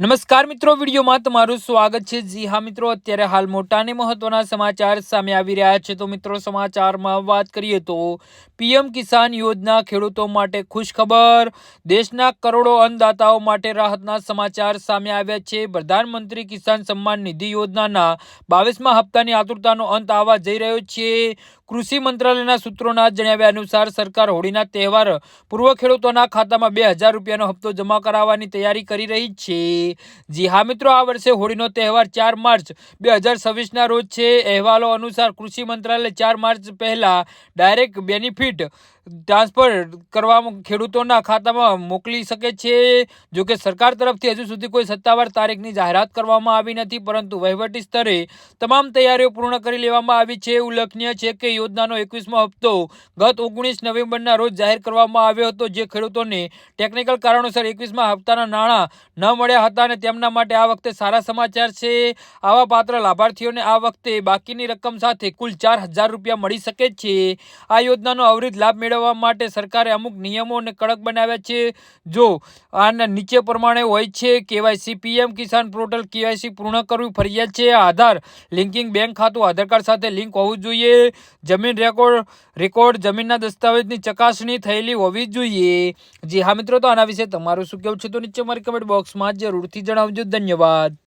નમસ્કાર મિત્રો, વિડીયોમાં તમારું સ્વાગત છે। જી હા મિત્રો, અત્યારે હાલ મોટા અને મહત્વના સમાચાર સામે આવી રહ્યા છે। તો મિત્રો, સમાચારમાં વાત કરીએ તો પીએમ કિસાન યોજના ખેડૂતો માટે ખુશખબર। દેશના કરોડો અન્નદાતાઓ માટે રાહતના સમાચાર સામે આવ્યા છે। પ્રધાનમંત્રી કિસાન સન્માન નિધિ યોજનાના 22મા હપ્તાની આતુરતાનો અંત આવવા જઈ રહ્યો છે। કૃષિ મંત્રાલયના સૂત્રોના જણાવ્યા અનુસાર સરકાર હોળીના તહેવાર પૂર્વ ખેડૂતોના ખાતામાં 2000 રૂપિયાનો હપ્તો જમા કરાવવાની તૈયારી કરી રહી છે। જી હા મિત્રો, આ વર્ષે હોળીનો તહેવાર 4 માર્ચ 2026ના રોજ છે। અહેવાલો અનુસાર કૃષિ મંત્રાલય 4 માર્ચ પહેલા ડાયરેક્ટ બેનિફિટ ટ્રાન્સફર કરવામાં ખેડૂતોના ખાતામાં મોકલી શકે છે। જો કે સરકાર તરફથી હજુ સુધી કોઈ સત્તાવાર તારીખની જાહેરાત કરવામાં આવી નથી, પરંતુ વહીવટી સ્તરે તમામ તૈયારીઓ પૂર્ણ કરી લેવામાં આવી છે। ઉલ્લેખનીય છે કે યોજનાનો 21મો હપ્તો ગત 19 નવેમ્બરના રોજ જાહેર કરવામાં આવ્યો હતો, જે ખેડૂતોને ટેકનિકલ કારણોસર 21મા હપ્તાના નાણાં ન મળ્યા હતા અને તેમના માટે આ વખતે સારા સમાચાર છે। આવા પાત્ર લાભાર્થીઓને આ વખતે બાકીની રકમ સાથે કુલ 4000 રૂપિયા મળી શકે છે। આ યોજનાનો અવધિ લાભ મેળવવા માટે સરકારે અમુક નિયમોને કડક બનાવ્યા છે, જો આના નીચે પ્રમાણે હોય છે। કેવાયસી પીએમ કિસાન પોર્ટલ કેવાયસી પૂર્ણ કરવું ફરજિયાત છે। આધાર લિંકિંગ બેંક ખાતું આધાર કાર્ડ સાથે લિંક હોવું જોઈએ। જમીન રેકોર્ડ જમીનના દસ્તાવેજની ચકાસણી થયેલી હોવી જોઈએ। જી હા મિત્રો, તો આના વિશે તમારું શું કહેવું છે તો નીચે મારી કમેન્ટ બોક્સમાં જરૂરથી જણાવજો। ધન્યવાદ।